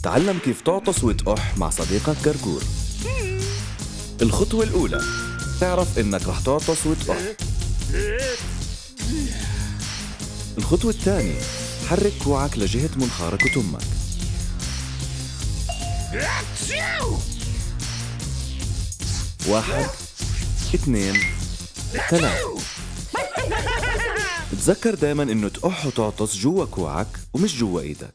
تعلم كيف تعطس وتقح مع صديقك جرجور. الخطوة الأولى، تعرف إنك رح تعطس وتقح. الخطوة الثانية، حرك كوعك لجهة منخارك وتمك. 1 2 3. تذكر دايماً إنه تقح وتعطس جوا كوعك ومش جوا إيدك.